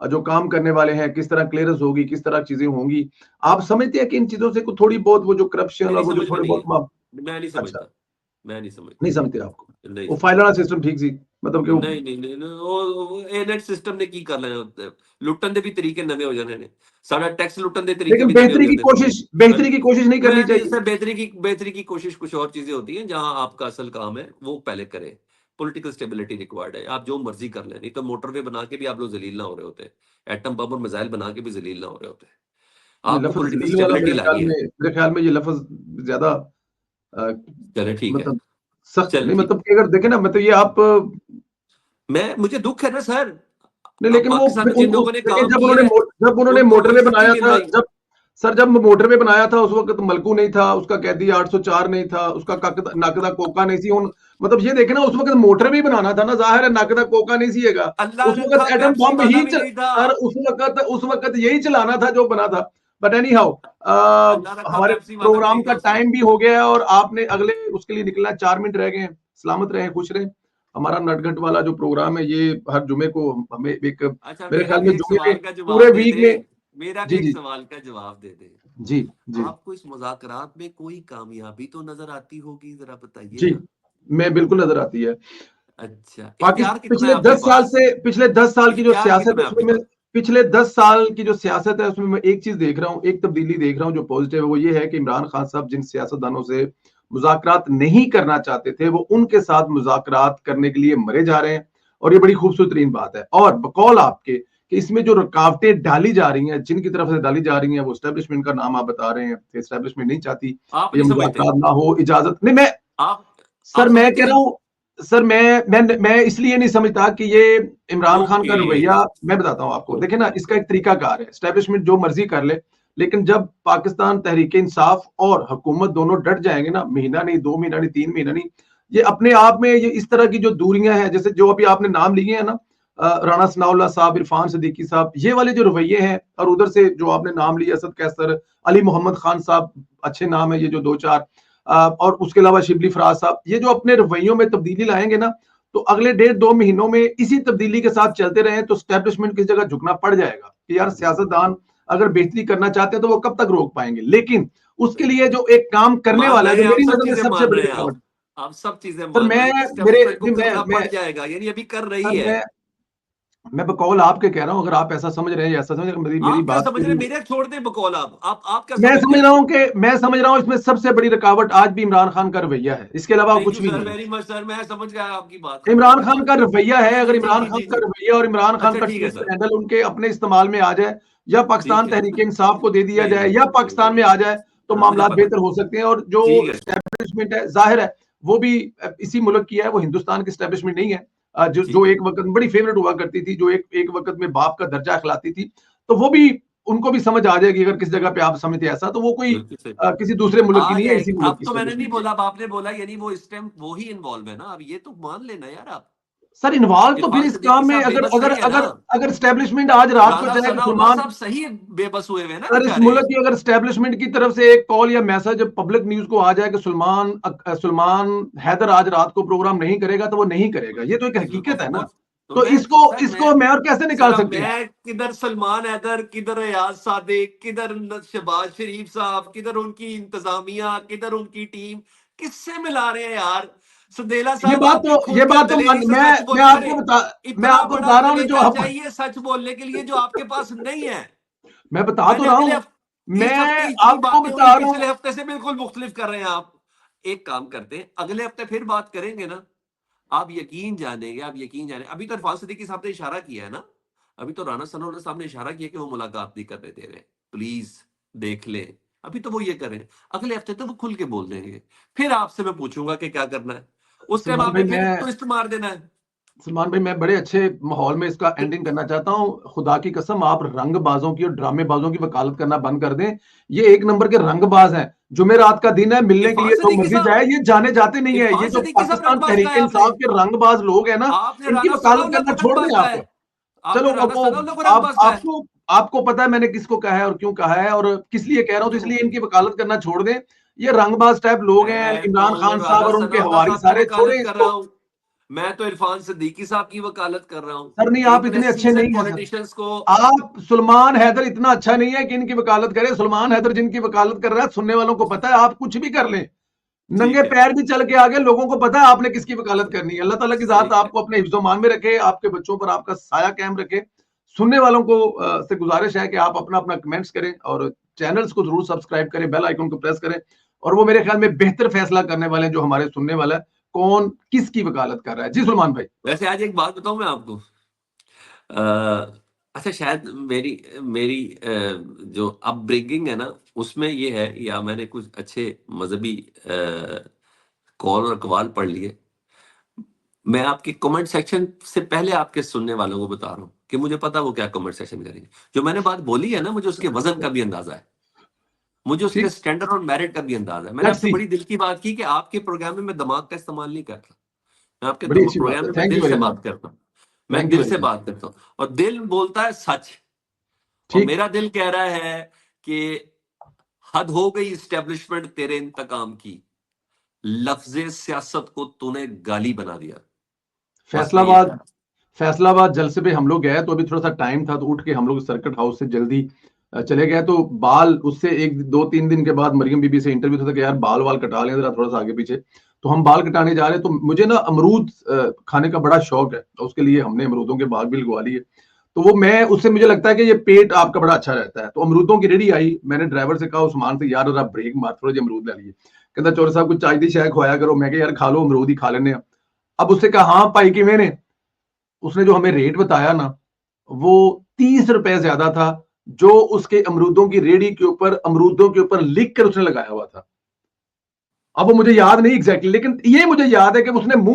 जो काम करने वाले हैं, किस तरह क्लियरेंस होगी, किस तरह चीजें होंगी। आप समझते हैं कि इन चीजों से कुछ थोड़ी बहुत वो जो करप्शन और मेरी वो जो समझ में थोड़े नहीं बहुत है, मैं नहीं अच्छा, समझता, मैं नहीं नहीं समझता, समझते आपको? नहीं वो समझता। फाइल वाला सिस्टम ठीक सी। मतलब कि नहीं नहीं नहीं नहीं, ਉਹ ਇਹ ਨੈਟ ਸਿਸਟਮ ਨੇ ਕੀ ਕਰ ਲੈਣਾ, ਲੁੱਟਣ ਦੇ ਵੀ ਤਰੀਕੇ ਨਵੇਂ ਹੋ ਜਾਣੇ ਨੇ, ਸਾਡਾ टैक्स लुटन के तरीके लेकिन भी नवे हो जाते हैं। बेहतरी की कोशिश नहीं मैं करनी नहीं चाहिए। सर, बेहतरी की कोशिश कुछ और चीजें होती हैं, जहां आपका असल काम है वो पहले करें। पॉलिटिकल स्टेबिलिटी रिक्वायर्ड है, आप जो मर्जी कर लें, नहीं तो मोटरवे बना के भी आप लोग जलील ना हो रहे होते, एटम बम और मिसाइल बना के भी जलील ना हो रहे होते। ये आपको लफ्ज पॉलिटिकल जलील वाला स्टेबिलिटी लानी है। मेरे ख्याल में ये लफ्ज ज्यादा चले ठीक है, मतलब सख्त है। चले नहीं ठीक। मतलब कि अगर देखे ना, मतलब ये आप मैं मुझे दुख है ना सर, नहीं, अब लेकिन वो पाकिस्तान में जिन लोगों ने लेकिन काम किया है जब उन्होंने उनको मोटरवे कोई सच्ची बनाया मिल था, रही। जब सर जब मोटरवे बनाया था उस वक्त मलकू नहीं था, उसका कैदी 804 नहीं था, उसका नाकदा कोका नहीं सी। मतलब ये देखे ना, उस वक्त मोटरवे बनाना था ना, जाहिर है नाकदा कोका नहीं सीएगा। अल्लाह उस रखा वक्त एटम पेप्सी बम वाला ही भी नहीं था, सर उस वक्त यही चलाना था जो बना था। बट एनी हाउ, अल्लाह रखा हमारे पेप्सी वाला भी प्रोग्राम नहीं का था उसमें। टाइम भी हो गया है और आपने अगले उसके लिए निकलना है। 4 मिनट रह गए हैं। सलामत रहे, खुश रहे। हमारा नटखट वाला जो प्रोग्राम है ये हर जुमे को हमें एक, अच्छा मेरे मेरा ख्याल भी में एक जुमे सवाल में का पूरे जवाब दे वीक दे, में। मेरा भी जी एक जी सवाल का जवाब दे दे। जी जी आपको इस मुज़ाकरात में कोई कामयाबी तो नजर आती होगी, जरा बताइए जी, ना। मैं बिल्कुल नजर आती है। अच्छा, इख्तियार पाकिस्तान कितना है आपके पास, पिछले 10 साल की जो इख्तियार सियासत कितना है है उसमें आपके मैं, पास। पिछले 10 साल की जो सियासत है उसमें मैं एक चीज देख रहा हूँ, एक तब्दीली देख रहा हूँ जो पॉजिटिव है। वो ये है कि इमरान खान साहब जिन सियासतदानों से मुज़ाकरात नहीं करना चाहते थे, वो उनके साथ मुज़ाकरात करने के लिए मरे जा रहे हैं। और ये बड़ी खूबसूरत बात है। और बकौल आपके कि इसमें जो रुकावटें डाली जा रही हैं, जिनकी तरफ से डाली जा रही हैं, वो एस्टेब्लिशमेंट का नाम आप बता रहे हैं। एस्टेब्लिशमेंट नहीं चाहती आप कि ये नहीं समझते, मुज़ाकरात ना हो, इजाजत नहीं। मैं आप सर आप मैं समझते कह रहा नहीं। हूं, सर मैं इसलिए नहीं समझता कि ये इमरान खान का ओके, रवैया, मैं बताता हूं आपको। देखिए ना, इसका एक तरीकाकार है। एस्टेब्लिशमेंट जो मर्जी कर ले, लेकिन जब पाकिस्तान तहरीक इंसाफ और हुकूमत दोनों डट जाएंगे ना, महीना नहीं, 2 महीना नहीं, 3 महीना नहीं, ये अपने आप में ये इस तरह की जो दूरियां हैं, जैसे जो अभी आपने नाम लिए हैं ना, राणा सनाउल्लाह साहब, इरफान सदीकी साहब, ये वाले जो रवैये हैं, और उधर से जो आपने नाम लिया, असद कैसर, अली मोहम्मद खान साहब, अच्छे नाम है ये जो 2-4, और उसके अलावा शिबली फराज साहब, ये जो अपने रवैयों में तब्दीली लाएंगे ना, तो अगले 1.5-2 महीनों में इसी तब्दीली के साथ चलते रहे तो स्टैब्लिशमेंट की जगह झुकना पड़ जाएगा कि यार सियासतदान अगर बेहतरी करना चाहते हैं तो वो कब तक रोक पाएंगे। लेकिन उसके लिए जो एक काम करने मान वाला है, रहे जो हैं आप, मेरी सब नजर में चीजें सबसे मान बड़ी रहे हैं रुकावट, आप सब चीजें सर मान मैं रहे हैं कि मेरे स्टेब्लिशमेंट को करना पड़ जाएगा, यानी अभी कर रही सर है। मैं बकौल आपके कह रहा हूं। अगर आप ऐसा समझ रहे हैं या ऐसा समझ रहे हैं, मेरी आप क्या बात समझ रहे पूरी, हैं, मेरे छोड़ दें बकौल, आप क्या मैं समझते समझ हैं। रहा हूं कि मैं समझ रहा हूं इसमें सबसे बड़ी रुकावट आज भी इमरान खान का रवैया है, इसके अलावा थैंक कुछ यू भी सर, नहीं है। वेरी मच सर, मैं समझ गया आपकी बात, इमरान खत्म खान का रवैया है। जी अगर जी जी इमरान जी खान जी का जी। रवैया और इमरान खान अच्छा का ठीक है ट्विटर सर, हैंडल उनके अपने इस्तेमाल में आ जाए, या पाकिस्तान ठीक है, तहरीक इंसाफ को दे दिया नहीं जाए, नहीं या नहीं नहीं पाकिस्तान में नहीं, आ जाए, तो हाँ मुझे मामला पता, बेहतर हो सकते हैं। और जो ठीक है। एस्टेब्लिशमेंट है, जाहिर है वो भी इसी मुल्क की है, वो हिंदुस्तान की एस्टेब्लिशमेंट नहीं है। जो ठीक है, एक वक्त में बड़ी फेवरेट हुआ करती थी, जो एक वक्त में बाप का दर्जा खिलाती थी, तो वो भी उनको भी समझ आ जाएगी। अगर किस जगह पे आप समझते ऐसा, तो वो कोई बिल्कुल सही, किसी दूसरे मुल्क की आ नहीं है, इसी जाएगी। मुल्क अब की तो मैंने नहीं एस्टेब्लिशमेंट की है। बोला, अब आपने बोला, यानी वो इस टाइम वो ही इन्वॉल्व है ना, अब ये तो मान लेना यार आप। सर इन्वॉल्व तो फिर इरफान इस सिद्दीकी काम में, साहब अगर बेबस अगर सही है ना, अगर अगर स्टैब्लिशमेंट आज रात को राना चाहे कि सनाउल्लाह सलमान, साहब सही बेबस हुए हुए हैं ना सर इस बेचारे। मुल्क की अगर स्टैब्लिशमेंट की तरफ से एक कॉल या मैसेज पब्लिक न्यूज को आ जाए कि सुलेमान हैदर आज रात को प्रोग्राम नहीं करेगा, तो वो नहीं करेगा। ये तो एक हकीकत ऑफ है ना। कोर्स, तो तो मैं इसको सर इसको मैं और कैसे सर निकाल अब सकते हैं। मैं किधर सलमान हैदर, किधर रियाज सादिक, किधर शहबाज शरीफ साहब, किधर उनकी इंतजामिया, किधर उनकी टीम, किससे मिला रहे हैं यार। संदेला साहब आपके ये खून का बात तो दलेरी से सच मैं बोल, अरे इतना आपको बड़ा बता रहा हूँ जो कलेजा आप, चाहिए सच बोलने के लिए, जो आपके पास नहीं है। मैं बता तो मैंने रहा अगले हूँ। इस हफ्ते मैं इतनी आपको बातें हुई, बता रहा पिछले हूँ। हफ्ते से बिल्कुल मुख्तलिफ कर रहे हैं आप। एक काम करते हैं, अगले हफ्ते फिर बात करेंगे ना, आप यकीन जानेंगे, आप यकीन जाने। अभी तो इरफान सिद्दीकी साहब ने इशारा किया है ना, अभी तो राना सनाउल्लाह साहब ने इशारा किया कि वो मुलाकात नहीं करने दे रहे, प्लीज देख ले। अभी तो वो ये करें, अगले हफ्ते तो वो खुल के बोल देंगे, फिर आपसे मैं पूछूंगा कि क्या करना है। उस टाइम सलमान भाई आपने फिर मैं ट्विस्ट मार देना है। सलमान भाई मैं बड़े अच्छे माहौल में इसका एंडिंग करना चाहता हूँ। खुदा की कसम, आप रंगबाजों की और ड्रामेबाजों की वकालत करना बंद कर दें। ये एक नंबर के रंगबाज हैं। जुमेरात का दिन है, मिलने के इरफान लिए जो सिद्दीकी मर्जी साहब, जाए, ये जाने जाते नहीं है। ये इरफान जो सिद्दीकी साहब पाकिस्तान रंगबाज का तहरीक है आपने, इंसाफ के रंगबाज लोग हैं ना, आपने इनकी राना वकालत सनाउल्लाह करना को छोड़ रंगबाज दें का आप। है, चलो, आपने राना वो सनाउल्लाह को रंगबाज का है। आपको पता है मैंने किसको कहा है और क्यों कहा है और किस लिए कह रहा हूं, तो इसलिए इनकी वकालत करना छोड़ दें। ये रंगबाज टाइप लोग हैं, मैं तो इमरान खान साहब राना और उनके सनाउल्लाह हवारी साहब की सारे, छोड़ें वकालत कर रहा इसको। हूं, मैं तो इरफान सिद्दीकी साहब की वकालत कर रहा सर नहीं, हूं। आप इतने इतने अच्छे सीजन नहीं है सर। पॉलिटिशियंस को। आप सुलेमान हैदर इतना अच्छा नहीं है कि इनकी वकालत करे। सुलेमान हैदर जिनकी वकालत कर रहा है, सुनने वालों को पता है, आप कुछ भी कर लें, नंगे ठीक है, पैर भी चल के आगे, लोगों को पता है आपने किसकी वकालत करनी है। अल्लाह ताला की सही जात है। आपको अपने हिफ्ज़-ओ-मान में रखे, आपके बच्चों पर आपका साया कायम रखे। सुनने वालों को से गुजारिश है कि आप अपना-अपना कमेंट्स करें और चैनल्स को ज़रूर सब्सक्राइब करें, बेल आइकन को प्रेस करें और वो मेरे ख्याल में बेहतर फैसला करने वाले हैं जो हमारे सुनने वाला है, कौन किसकी वकालत कर रहा है। जी सलमान भाई। वैसे आज एक बात बताऊँ मैं आपको? अच्छा शायद मेरी मेरी जो अपब्रिंगिंग है ना, उसमें ये है या मैंने कुछ अच्छे मज़हबी कौल और अक़वाल पढ़ लिए। मैं आपके कमेंट सेक्शन से पहले आपके सुनने वालों को बता रहा हूँ कि मुझे पता है वो क्या कमेंट सेक्शन में करेंगे। जो मैंने बात बोली है ना, मुझे उसके वज़न का भी अंदाज़ा है। मुझे उसके ठीक, स्टैंडर्ड और मेरिट का भी अंदाज़ा है। मैंने लेट्स आपसे सी। बड़ी दिल की बात की कि आपके प्रोग्राम में मैं दिमाग का इस्तेमाल नहीं कर रहा। मैं आपके बड़ी अच्छी बात प्रोग्राम है। में मैं थैंक यू दिल वेरी से मच। बात करता हूँ। मैं थैंक यू दिल वेरी से मच। बात करता हूँ और दिल बोलता है सच। और ठीक, मेरा दिल कह रहा है कि हद हो गई इस्टेब्लिशमेंट तेरे इंतकाम की। लफ्ज़े सियासत को तूने गाली बना दिया। बस मैं ये फैसलाबाद कह फैसलाबाद जलसे पे हम लोग गए तो अभी थोड़ा-सा टाइम था तो उठ के हम लोग सर्किट हाउस से जल्दी चले गए तो बाल उससे 1 2-3 दिन के बाद मरियम बीबी से इंटरव्यू था कि यार बाल-वाल कटा लें ज़रा थोड़ा-सा आगे-पीछे। तो हम बाल कटाने जा रहे हैं तो मुझे ना अमरूद खाने का बड़ा शौक है। तो उसके लिए हमने अमरूदों के बाग भी लगवा लिए। तो वो मैं उससे मुझे लगता है कि ये पेट आपका बड़ा अच्छा रहता है। तो अमरूदों की रेहड़ी आई, मैंने ड्राइवर से कहा उस्मान से यार ज़रा ब्रेक मार थोड़े जे अमरूद ले लिए। कहता चौधरी साहब कुछ चाय दी शाय खवाया करो। मैं कहा यार खा लो अमरूद ही खा लेने हैं। अब उससे कहा हाँ भाई किवें ने? उसने जो हमें रेट बताया ना, वो 30 रुपए ज़्यादा था, जो उसके अमरूदों की रेहड़ी के ऊपर अमरूदों के ऊपर लिख कर उसने लगाया हुआ था। अब वो मुझे याद नहीं एग्ज़ैक्टली लेकिन ये मुझे याद है कि उसने मुँह